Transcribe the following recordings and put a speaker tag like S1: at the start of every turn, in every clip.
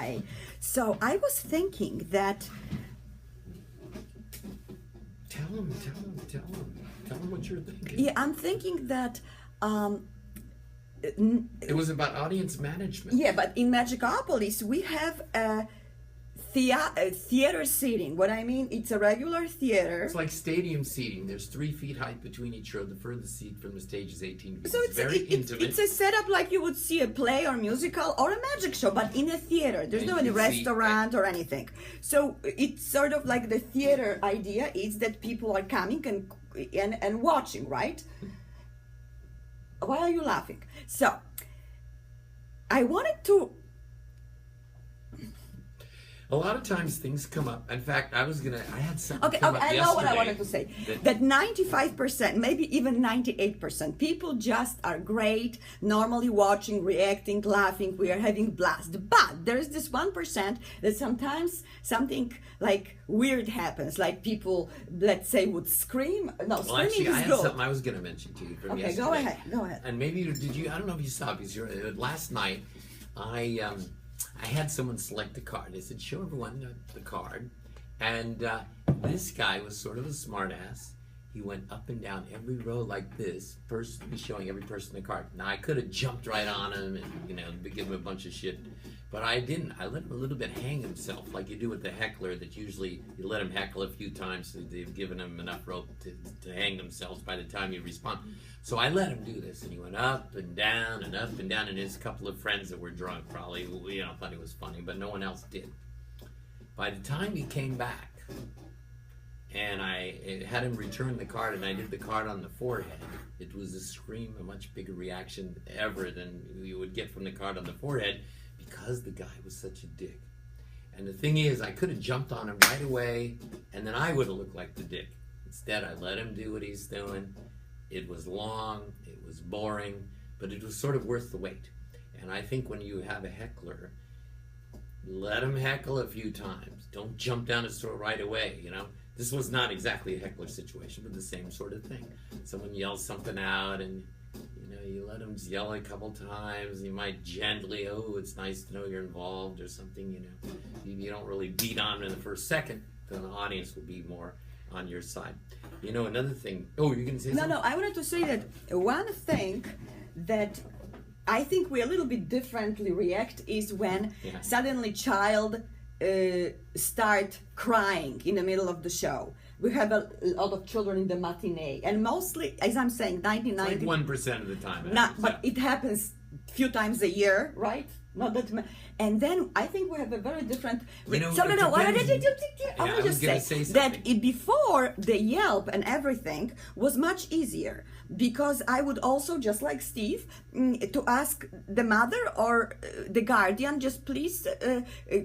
S1: way. So I was thinking that.
S2: Tell him what you're thinking.
S1: Yeah, I'm thinking that.
S2: It was about audience management.
S1: Yeah, but in Magicopolis we have a theater seating. What I mean, it's a regular theater.
S2: It's like stadium seating. There's 3 feet height between each row. The furthest seat from the stage is 18 feet.
S1: So
S2: it's very intimate.
S1: It's a setup like you would see a play or musical or a magic show, but in a theater. There's no any restaurant or anything. So it's sort of like the theater idea is that people are coming and watching, right? Why are you laughing? So I wanted to.
S2: A lot of times things come up. In fact, I had something come up
S1: I
S2: yesterday.
S1: know what I wanted to say. That 95%, maybe even 98%, people just are great, normally watching, reacting, laughing, we are having blast. But there's this 1% that sometimes something like weird happens, like people, let's say, would scream. No,
S2: Well,
S1: screaming
S2: actually,
S1: is
S2: I had
S1: good.
S2: something I was going to mention to you from yesterday.
S1: Go ahead.
S2: And maybe did you? I don't know if you saw it because last night I had someone select the card. They said, show everyone the card. And this guy was sort of a smartass. He went up and down every row like this, personally showing every person the card. Now, I could have jumped right on him and, give him a bunch of shit. But I didn't. I let him a little bit hang himself, like you do with the heckler, that usually you let him heckle a few times so they've given him enough rope to hang themselves by the time you respond. So I let him do this, and he went up and down and up and down, and his couple of friends that were drunk probably, thought it was funny, but no one else did. By the time he came back, and I had him return the card, and I did the card on the forehead, it was a scream, a much bigger reaction ever than you would get from the card on the forehead, because the guy was such a dick. And the thing is, I could have jumped on him right away, and then I would have looked like the dick. Instead, I let him do what he's doing. It was long, it was boring, but it was sort of worth the wait. And I think when you have a heckler, let him heckle a few times. Don't jump down his throat right away, This was not exactly a heckler situation, but the same sort of thing. Someone yells something out, and you let them yell a couple times. You might gently, it's nice to know you're involved or something, You don't really beat on in the first second, then the audience will be more on your side. Another thing. Oh, you're going to say something?
S1: No, I wanted to say that one thing that I think we a little bit differently react is when suddenly child start crying in the middle of the show. We have a lot of children in the matinee, and mostly, as I'm saying, 99.
S2: Like 1% of the time.
S1: But it happens a few times a year, right? Not that. And then I think we have a very different. I want to just say that before the Yelp and everything was much easier, because I would also, just like Steve, to ask the mother or the guardian, just please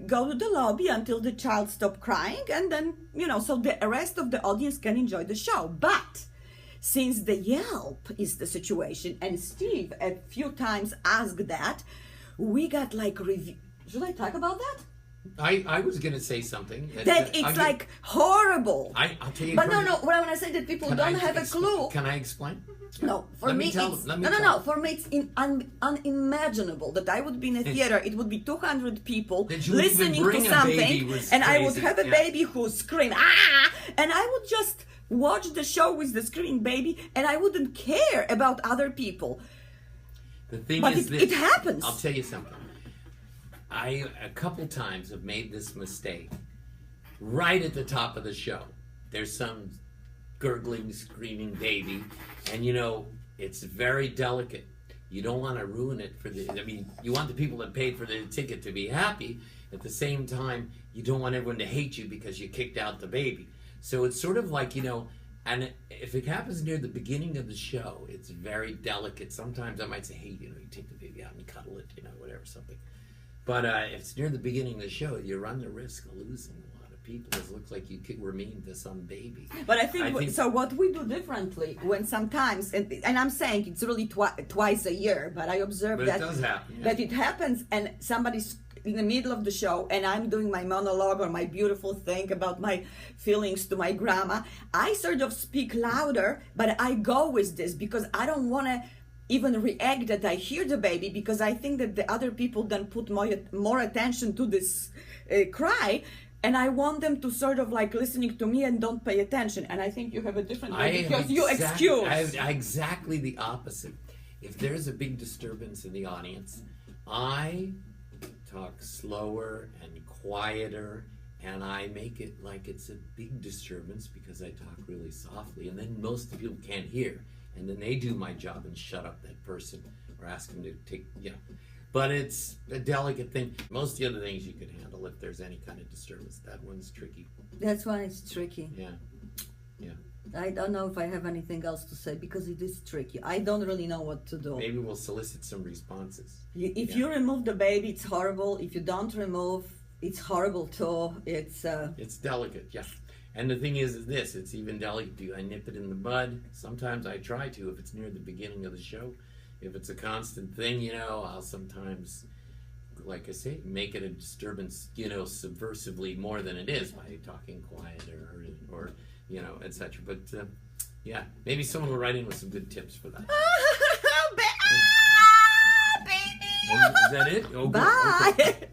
S1: go to the lobby until the child stops crying, and then so the rest of the audience can enjoy the show. But since the Yelp is the situation, and Steve a few times asked that, we got like review. Should I talk about that?
S2: I was going to say something.
S1: That it's like horrible.
S2: I'll tell you.
S1: But no. When I say that people don't have a clue.
S2: Can I explain?
S1: No, for me it's For me it's unimaginable that I would be in a theater. It would be 200 people listening to something, and I would have a baby who scream and I would just watch the show with the screaming baby, and I wouldn't care about other people.
S2: The thing
S1: but
S2: is,
S1: it happens.
S2: I'll tell you something. I a couple times have made this mistake. Right at the top of the show, there's some gurgling, screaming baby, and it's very delicate. You don't want to ruin it you want the people that paid for the ticket to be happy. At the same time, you don't want everyone to hate you because you kicked out the baby. So it's sort of like, and if it happens near the beginning of the show, it's very delicate. Sometimes I might say, hey, you take the baby out and cuddle it, whatever, something. But if it's near the beginning of the show, you run the risk of losing a lot of people. It looks like you were mean to some baby.
S1: But I think so. What we do differently when sometimes, and I'm saying it's really twice a year, but I observe that
S2: it does happen,
S1: that it happens, and somebody's in the middle of the show, and I'm doing my monologue or my beautiful thing about my feelings to my grandma. I sort of speak louder, but I go with this because I don't want to even react that I hear the baby, because I think that the other people then put more attention to this cry, and I want them to sort of like listening to me and don't pay attention. And I think you have a different way because you excuse.
S2: I exactly the opposite. If there's a big disturbance in the audience, I talk slower and quieter, and I make it like it's a big disturbance because I talk really softly, and then most of the people can't hear, and then they do my job and shut up that person or ask them to take, But it's a delicate thing. Most of the other things you could handle if there's any kind of disturbance. That one's tricky.
S1: That's why it's tricky.
S2: Yeah.
S1: I don't know if I have anything else to say because it is tricky. I don't really know what to do.
S2: Maybe we'll solicit some responses.
S1: If you remove the baby, it's horrible. If you don't remove, it's horrible too. It's
S2: delicate, yeah. And the thing is this, it's even delicate. Do I nip it in the bud? Sometimes I try to if it's near the beginning of the show. If it's a constant thing, I'll sometimes, like I say, make it a disturbance, subversively more than it is by talking quieter or etc. But maybe someone will write in with some good tips for that.
S1: Baby!
S2: Is that it? Oh,
S1: Bye!
S2: Okay.